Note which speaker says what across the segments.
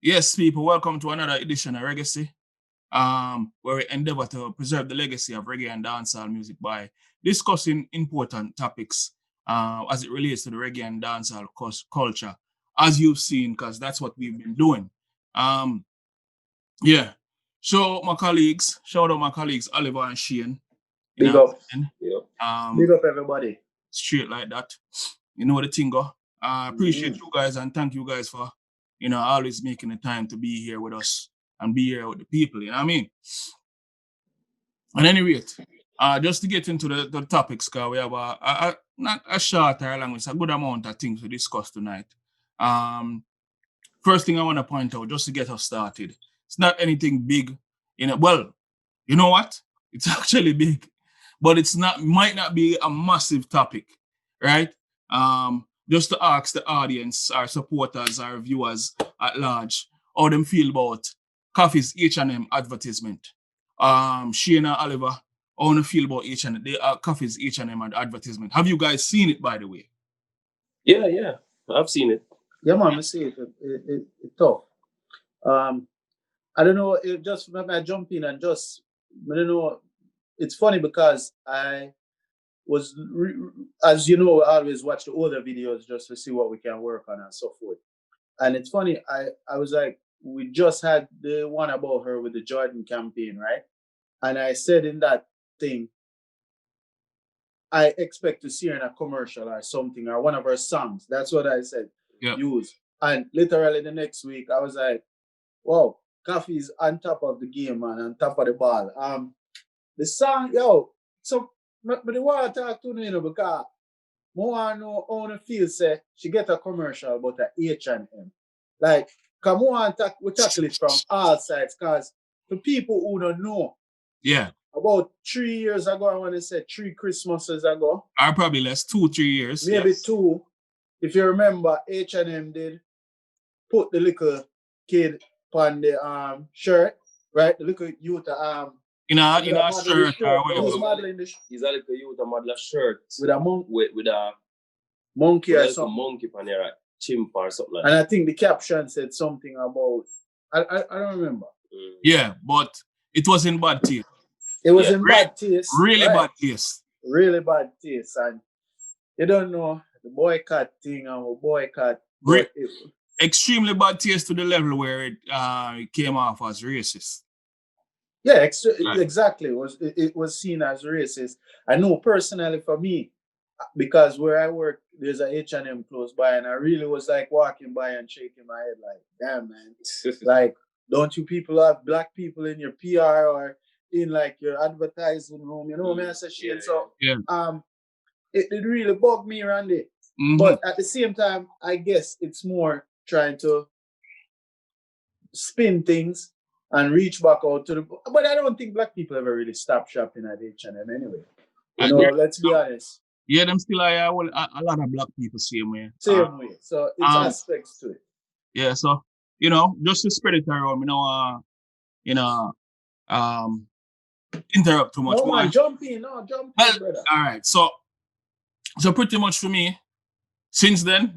Speaker 1: Yes, people, welcome to another edition of Reggaecy, where we endeavor to preserve the legacy of reggae and dancehall music by discussing important topics as it relates to the reggae and dancehall culture, as you've seen, because that's what we've been doing. Um, yeah. So my colleagues, shout out my colleagues Oliver and Shane. You
Speaker 2: Big
Speaker 1: know,
Speaker 2: up.
Speaker 1: and,
Speaker 2: Big up everybody.
Speaker 1: straight like that. You know the thing go. I appreciate you guys and thank you guys for, always making the time to be here with us and be here with the people. You know what I mean? At any rate, just to get into the topics, because we have not a short or long, it's a good amount of things to discuss tonight. First thing I want to point out, just to get us started, it's not anything big. Well, you know what? It's actually big, but might not be a massive topic, right? Just to ask the audience, our supporters, our viewers at large, how them feel about Koffee's H&M advertisement. Shayna, Oliver, how you feel about H&M, Koffee's H&M advertisement? Have you guys seen it, by the way?
Speaker 3: Yeah, I've seen it.
Speaker 2: Yeah, man, I see it. It's tough. I don't know. It just let me jump in and just I don't know. It's funny because I was, as you know, I always watch the older videos just to see what we can work on and so forth. And it's funny. I was like, we just had the one about her with the Jordan campaign, right? And I said in that thing, I expect to see her in a commercial or something or one of her songs. That's what I said.
Speaker 1: Yeah.
Speaker 2: Use. And literally the next week, I was like, wow, Koffee's on top of the game, man, on top of the ball. The song, yo, so but the want to talk to you, know, because more I know how the feel say she get a commercial about a H&M. Like, come on, we tackle it from all sides, because for people who don't know,
Speaker 1: yeah,
Speaker 2: about 3 years ago, I want to say 3 Christmases ago.
Speaker 1: Or probably less, 2-3 years.
Speaker 2: Maybe yes. 2. If you remember, H&M did put the little kid on the shirt, right? The little youth
Speaker 1: in a shirt.
Speaker 3: He's a little youth a model shirt
Speaker 2: with a monk
Speaker 3: with a
Speaker 2: monkey
Speaker 3: with
Speaker 2: or
Speaker 3: a
Speaker 2: something.
Speaker 3: monkey on there, chimp or something like
Speaker 2: and
Speaker 3: that.
Speaker 2: I think the caption said something about I don't remember.
Speaker 1: Yeah, but it was in bad taste.
Speaker 2: It was in bad taste.
Speaker 1: Really
Speaker 2: right?
Speaker 1: bad taste.
Speaker 2: Really bad taste. And you don't know the boycott thing and boycott.
Speaker 1: Extremely bad taste to the level where it came off as racist.
Speaker 2: Yeah, exactly. It was seen as racist. I know personally for me, because where I work, there's a H&M close by, and I really was like walking by and shaking my head like, damn, man. Like, don't you people have black people in your PR or in like your advertising room? You know what I mean? I said, shit. So, it really bugged me, Randy. Mm-hmm. But at the same time, I guess it's more trying to spin things and reach back out to the. But I don't think black people ever really stop shopping at H&M anyway. You know, let's be honest.
Speaker 1: Yeah, them still are a lot of black people same way.
Speaker 2: Same way. So it's aspects to it.
Speaker 1: Yeah, so just to spread it around, interrupt too much.
Speaker 2: No man, jump in, brother.
Speaker 1: All right, so pretty much for me, since then,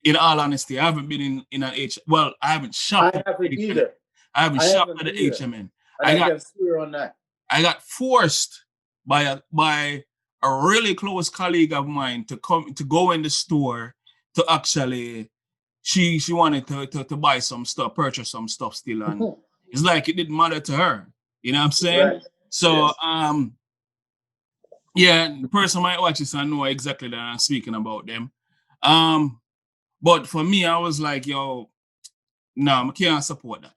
Speaker 1: in all honesty, I haven't been in an H. Well, I haven't shopped.
Speaker 2: I haven't either.
Speaker 1: I haven't shopped at the H&M.
Speaker 2: I can swear on that.
Speaker 1: I got forced by a really close colleague of mine to go in the store to actually. She wanted to buy some stuff, purchase some stuff still, and it's like it didn't matter to her. You know what I'm saying?
Speaker 2: Right.
Speaker 1: So yeah, the person might watch this and know exactly that I'm speaking about them. But for me, I was like, yo, no, I can't support that.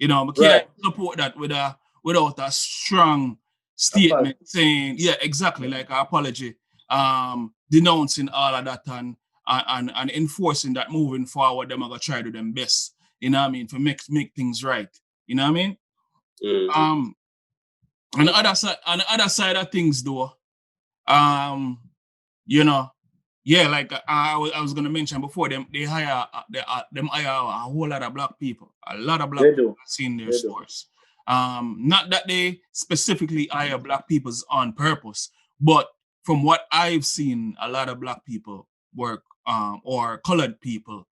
Speaker 1: I can't support that without a strong statement saying, yeah, exactly, like an apology, denouncing all of that and enforcing that moving forward, them are gonna try to do them best. You know what I mean? To make things right. You know what I mean?
Speaker 3: Mm-hmm.
Speaker 1: On the other side of things though, yeah, like I was gonna mention before, they hire a whole lot of black people. A lot of black people I've seen their stores. Not that they specifically hire black people on purpose, but from what I've seen, a lot of black people work or colored people,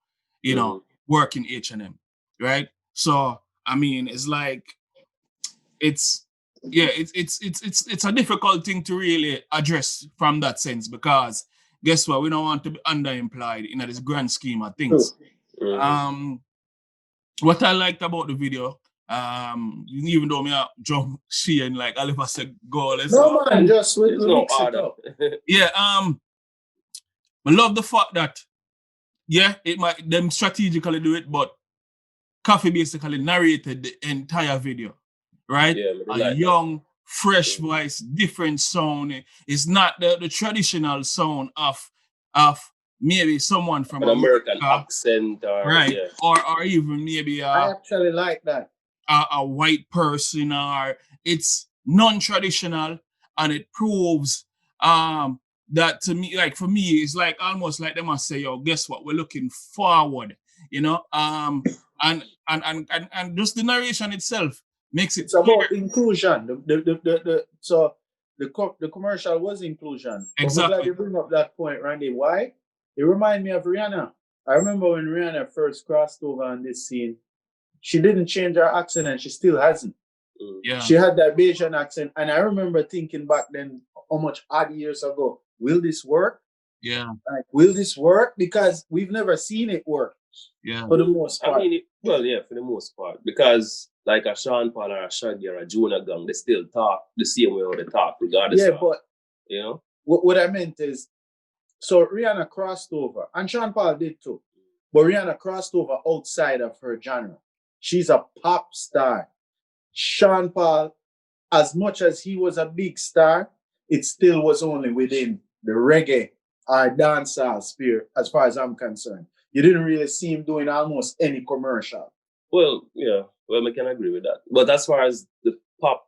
Speaker 1: work in H&M. right? So I mean, it's like it's it's a difficult thing to really address from that sense because guess what? We don't want to be underimplied in this grand scheme of things. What I liked about the video, even though me jump she and like Oliver said, go, let's
Speaker 2: No
Speaker 1: go.
Speaker 2: man, just with mix it up.
Speaker 1: Yeah, I love the fact that it might them strategically do it, but Koffee basically narrated the entire video, right?
Speaker 3: Yeah,
Speaker 1: a young, fresh voice, different sound. It's not the traditional sound of maybe someone from
Speaker 3: an American
Speaker 1: America,
Speaker 3: accent,
Speaker 1: right? Or even maybe
Speaker 2: I actually like that.
Speaker 1: A white person, or it's non-traditional, and it proves that to me, like for me, it's like almost like they must say, yo, guess what? We're looking forward, you know. And just the narration itself makes it.
Speaker 2: It's about inclusion. So the commercial was inclusion.
Speaker 1: Exactly.
Speaker 2: I'm glad you bring up that point, Randy. Why? It reminds me of Rihanna. I remember when Rihanna first crossed over on this scene, she didn't change her accent and she still hasn't.
Speaker 1: Yeah.
Speaker 2: She had that Bayesian accent. And I remember thinking back then, how much odd years ago, will this work?
Speaker 1: Yeah.
Speaker 2: Like, will this work? Because we've never seen it work.
Speaker 1: Yeah.
Speaker 2: For the most part.
Speaker 3: I mean, for the most part. Because like a Sean Paul or a Shaggy or a Jonah Gang, they still talk the same way they talk, regardless of,
Speaker 2: but
Speaker 3: you know?
Speaker 2: What I meant is, so Rihanna crossed over, and Sean Paul did too. But Rihanna crossed over outside of her genre. She's a pop star. Sean Paul, as much as he was a big star, it still was only within the reggae or dancehall sphere, as far as I'm concerned. You didn't really see him doing almost any commercial.
Speaker 3: Well, yeah, I can agree with that. But as far as the pop,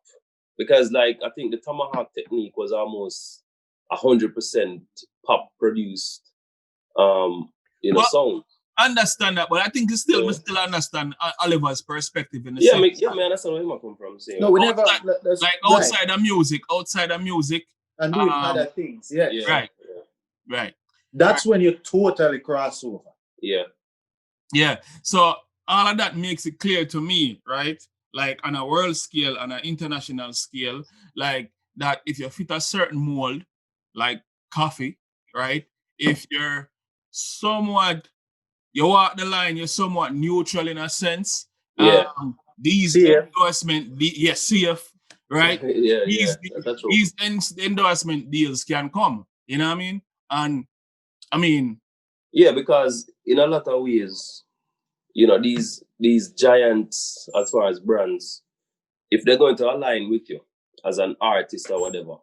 Speaker 3: because like I think the Tomahawk technique was almost 100% pop produced, song.
Speaker 1: I understand that, but I think it's still we still understand Oliver's perspective in the
Speaker 3: sense.
Speaker 1: I
Speaker 3: understand where he come from.
Speaker 2: No, we never
Speaker 1: outside of music,
Speaker 2: and doing other things. Yeah.
Speaker 1: Right.
Speaker 2: That's when you totally cross over.
Speaker 1: Yeah. So all of that makes it clear to me, right? Like on a world scale, on an international scale, like that if you fit a certain mold, like Koffee, right? If you're somewhat, you walk the line, you're somewhat neutral in a sense. These endorsement, CF, right? These endorsement deals can come. You know what I mean? And I mean,
Speaker 3: because in a lot of ways, these giants, as far as brands, if they're going to align with you as an artist or whatever,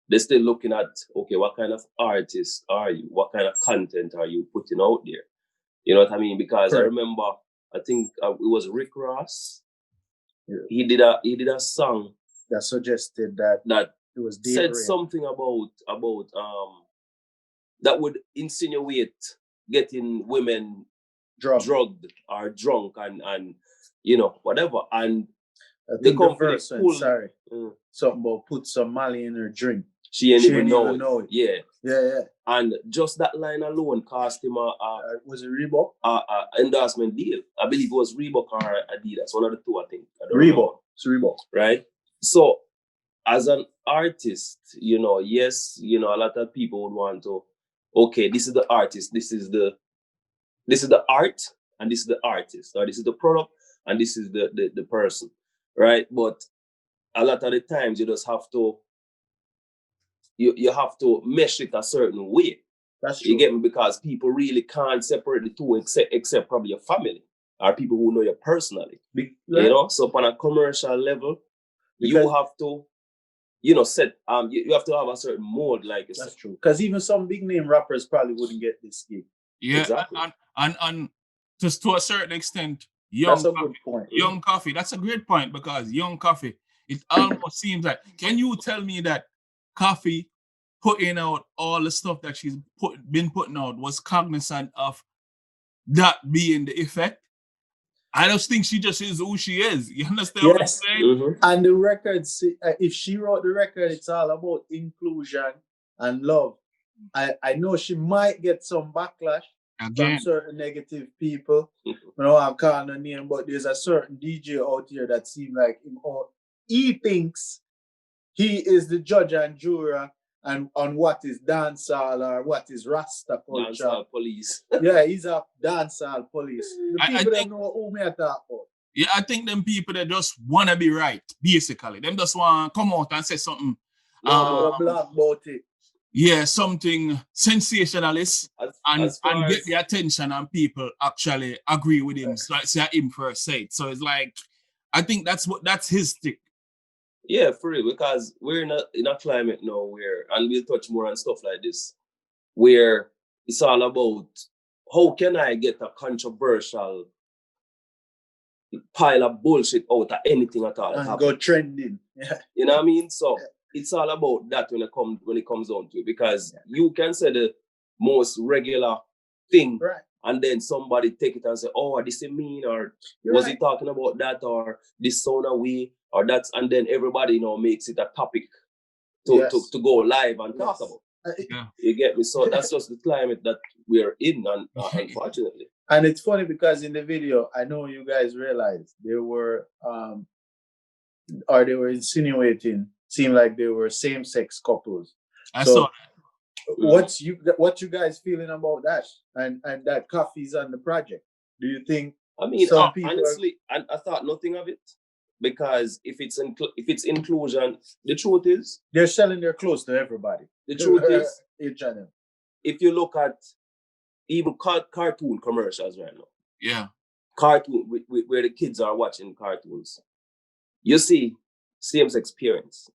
Speaker 3: they're still looking at, okay, what kind of artist are you? What kind of content are you putting out there? You know what I mean? Because I remember, I think it was Rick Ross. Yeah. He did a song
Speaker 2: that suggested that
Speaker 3: it was said something about that would insinuate getting women drugged or drunk and whatever. And
Speaker 2: the company pulled something about put some Mali in her drink.
Speaker 3: She didn't even know it.
Speaker 2: Yeah.
Speaker 3: And just that line alone cost him
Speaker 2: was it Reebok?
Speaker 3: Endorsement deal. I believe it was Reebok or Adidas. One of the two, I think.
Speaker 2: Reebok. It's Reebok.
Speaker 3: Right? So as an artist, yes, a lot of people would want to, okay, this is the artist, this is the art, and this is the artist, or this is the product, and this is the person, right? But a lot of the times you just have to you have to mesh it a certain way.
Speaker 2: That's true.
Speaker 3: You get me? Because people really can't separate the two except probably your family or people who know you personally. So on a commercial level, you have to set you have to have a certain mold, like you said.
Speaker 2: That's true. Because even some big name rappers probably wouldn't get this gig.
Speaker 1: Yeah, exactly. And just to a certain extent, Young Koffee. That's a great point, because Young Koffee, it almost seems like, can you tell me that Koffee putting out all the stuff that she's been putting out was cognizant of that being the effect? I just think she just is who she is. You understand what I'm saying?
Speaker 2: Mm-hmm. And the record, if she wrote the record, it's all about inclusion and love. I know she might get some backlash. from
Speaker 1: Again.
Speaker 2: certain negative people. You know, I'm calling a name, but there's a certain DJ out here that seems like him, or he thinks he is the judge and juror and on what is dancehall or what is Rasta culture.
Speaker 3: Dancehall police.
Speaker 2: Yeah, he's a dancehall police. The
Speaker 1: I
Speaker 2: people that
Speaker 1: think,
Speaker 2: know who me I talk about.
Speaker 1: yeah, I think them people that just want to be right, basically. Them just want to come out and say something.
Speaker 2: Or black about it.
Speaker 1: Yeah, something sensationalist and get the attention and people actually agree with him. So like say him first say it. So it's like, I think that's his stick.
Speaker 3: Yeah, for real, because we're in a climate now where, and we'll touch more on stuff like this, where it's all about how can I get a controversial pile of bullshit out of anything at all.
Speaker 2: And go trending. Yeah.
Speaker 3: You know what I mean? So it's all about that when it comes down to it, because you can say the most regular thing,
Speaker 2: right,
Speaker 3: and then somebody take it and say, "Oh, this is mean," or
Speaker 2: You're
Speaker 3: was
Speaker 2: right.
Speaker 3: he talking about that, or this sound away, or that's, and then everybody makes it a topic to go live and talk about.
Speaker 1: Yeah.
Speaker 3: You get me? So that's just the climate that we're in, and unfortunately.
Speaker 2: And it's funny because in the video, I know you guys realized they were insinuating, seemed like they were same-sex couples.
Speaker 1: I saw
Speaker 2: that. What you guys feeling about that? And that Koffee's on the project. Do you think?
Speaker 3: I mean,
Speaker 2: some people
Speaker 3: honestly, I thought nothing of it, because if it's inclusion, the truth is
Speaker 2: they're selling their clothes to everybody.
Speaker 3: The truth is,
Speaker 2: each other.
Speaker 3: If you look at even cartoon commercials right now,
Speaker 1: yeah,
Speaker 3: cartoon where the kids are watching cartoons, you see same-sex parents.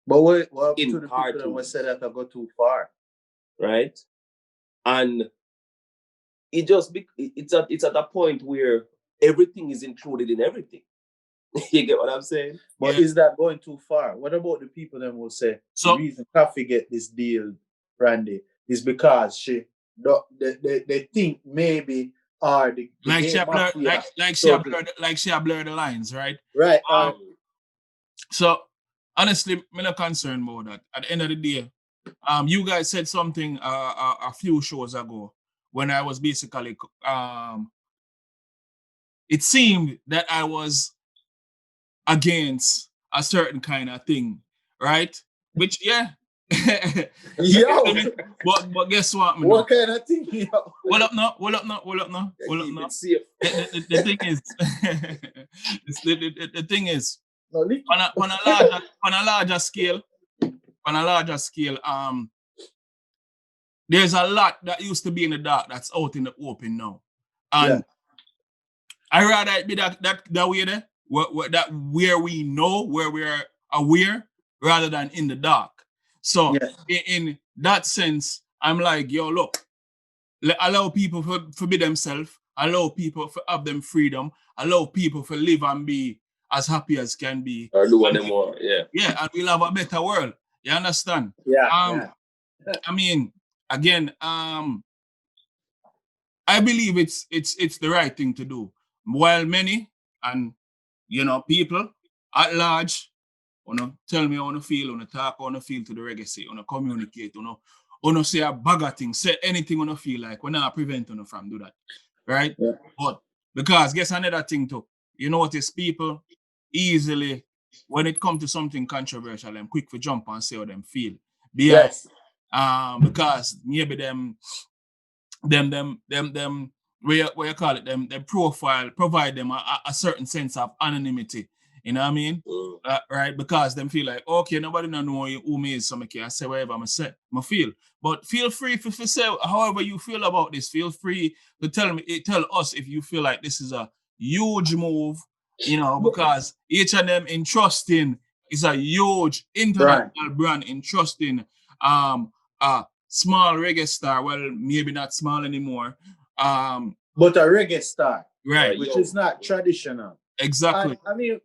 Speaker 2: But what
Speaker 3: in
Speaker 2: to the
Speaker 3: cartoons,
Speaker 2: people that said that I go too far,
Speaker 3: right? And it just it's at a point where everything is included in everything. You get what I'm saying?
Speaker 2: But is that going too far? What about the people that will say the reason Koffee get this deal, Randy, is because they think maybe are the
Speaker 1: like she blurred the lines, right?
Speaker 2: Right.
Speaker 1: So honestly, I'm not concerned about that. At the end of the day, you guys said something a few shows ago when I was basically it seemed that I was against a certain kind of thing, right? Which
Speaker 2: yo,
Speaker 1: but guess what?
Speaker 2: What kind of thing? Yo?
Speaker 1: Well up now. The thing is, the thing is, on a larger scale, there's a lot that used to be in the dark that's out in the open now, and I rather it be that way there, where we know, where we are aware, rather than in the dark. So in that sense, I'm like, yo, look, allow people to be themselves, allow people to have them freedom, allow people to live and be as happy as can be.
Speaker 3: Or do what they want,
Speaker 1: Yeah, and we'll have a better world. You understand?
Speaker 2: Yeah.
Speaker 1: I mean, again, I believe it's the right thing to do. While many and people at large, tell me how you feel, talk how you feel to the Reggaecy, communicate, say a bag of things, say anything you feel like. We're not prevent you from do that, right?
Speaker 2: Yeah.
Speaker 1: But because guess another thing too, you notice people easily when it comes to something controversial, I'm quick to jump and say how them feel. Because maybe them where you call it, them profile provide them a certain sense of anonymity. You know what I mean? Right? Because them feel like, okay, nobody know who me is, so I can say whatever I say, I feel. But feel free to say however you feel about this. Feel free to tell us if you feel like this is a huge move, because each of them entrusting is a huge international brand entrusting a small reggae star. Well, maybe not small anymore.
Speaker 2: But a reggae star,
Speaker 1: right?
Speaker 2: Which is not traditional.
Speaker 1: Exactly.
Speaker 2: I mean,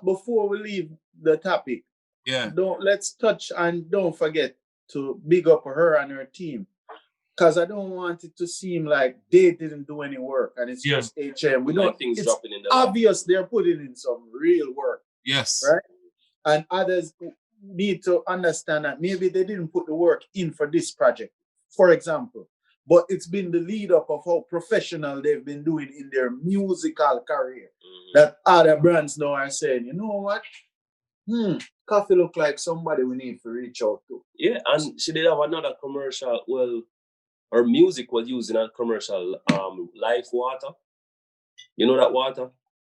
Speaker 2: before we leave the topic, let's touch and don't forget to big up her and her team, because I don't want it to seem like they didn't do any work and it's just HM. We don't. It's obvious they're putting in some real work.
Speaker 1: Yes.
Speaker 2: Right. And others need to understand that maybe they didn't put the work in for this project. For example, but it's been the lead up of how professional they've been doing in their musical career. That other brands now are saying, you know what? Koffee look like somebody we need to reach out to.
Speaker 3: Yeah, and she did have another commercial. Well, her music was used in a commercial, Life Water. You know that water?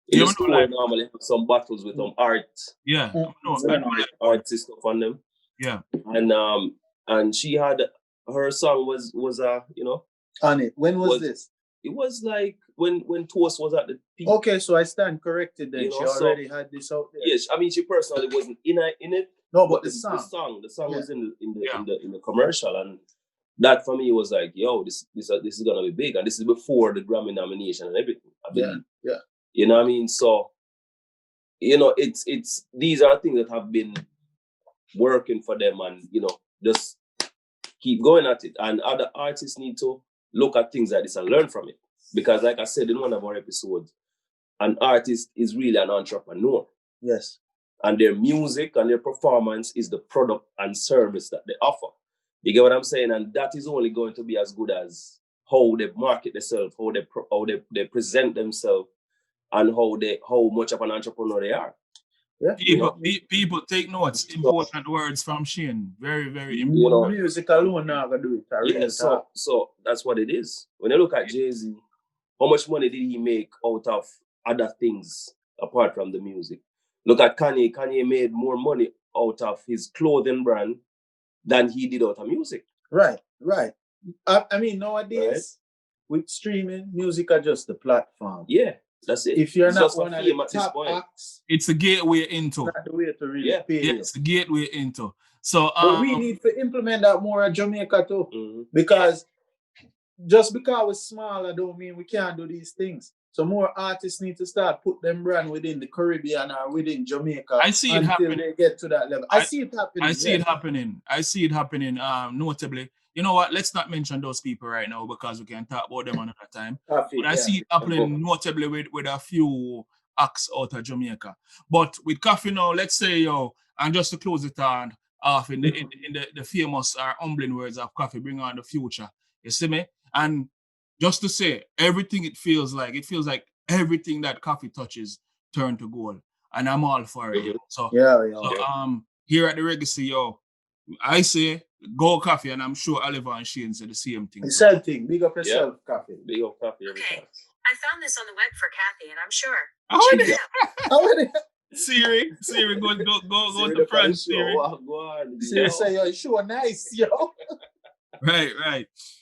Speaker 3: In
Speaker 1: Yeah,
Speaker 3: the
Speaker 1: we know,
Speaker 3: store,
Speaker 1: like,
Speaker 3: normally have some bottles with art,
Speaker 1: yeah, I know, like,
Speaker 3: artsy stuff on them.
Speaker 1: yeah.
Speaker 3: And she had her song was
Speaker 2: On it. When was
Speaker 3: was
Speaker 2: this?
Speaker 3: it was like when Toast was at the peak.
Speaker 2: Okay, so I stand corrected then.
Speaker 3: You know,
Speaker 2: She already had this out there.
Speaker 3: Yes, I mean she personally wasn't in it.
Speaker 2: No, but the
Speaker 3: the
Speaker 2: song.
Speaker 3: song
Speaker 2: Yeah.
Speaker 3: was in the commercial, and that for me was like, yo, this is gonna be big, and this is before the Grammy nomination and everything. I believe.
Speaker 2: Yeah.
Speaker 3: You know what I mean? So, you know, it's these are things that have been working for them, and you know, just keep going at it. And other artists need to look at things like this and learn from it, because, like I said in one of our episodes, an artist is really an entrepreneur.
Speaker 2: Yes.
Speaker 3: And their music and their performance is the product and service that they offer. You get what I'm saying? And that is only going to be as good as how they market themselves, how they present themselves, and how much of an entrepreneur they are.
Speaker 2: Yeah.
Speaker 1: People take notes. Important words from Shane. Very, very important.
Speaker 3: You know,
Speaker 2: music alone now gonna do it.
Speaker 3: Yeah, so that's what it is. When you look at Jay-Z, how much money did he make out of other things apart from the music? Look at Kanye. Kanye made more money out of his clothing brand than he did out of music.
Speaker 2: Right. I mean, nowadays, with streaming, music are just the platform.
Speaker 3: Yeah, that's it.
Speaker 2: If you're not one of the top acts,
Speaker 1: it's a gateway into.
Speaker 2: Not the way to really pay you.
Speaker 1: It's a gateway into. So
Speaker 2: but we need to implement that more at Jamaica too. Because just because we're smaller don't mean we can't do these things. So more artists need to start put them brand within the Caribbean or within Jamaica.
Speaker 1: I see it happening.
Speaker 2: Until they get to that level. I see it happening.
Speaker 1: I see it happening. Notably, you know what? Let's not mention those people right now because we can talk about them another time. But I see it happening notably with a few acts out of Jamaica. But with Koffee now, let's say and just to close it on off in the famous or humbling words of Koffee, bring on the future. You see me? And just to say, everything it feels like everything that Koffee touches turn to gold. And I'm all for it. So here at the Reggaecy, I say go Koffee, and I'm sure Oliver and Shane say the same thing.
Speaker 2: The same thing. Big up yourself, Koffee.
Speaker 3: Big up Koffee every time.
Speaker 4: I found this on the web for Kathy, and I'm sure.
Speaker 1: Siri, go to the front, Siri.
Speaker 2: Siri say, yo, sure nice, yo.
Speaker 1: Right.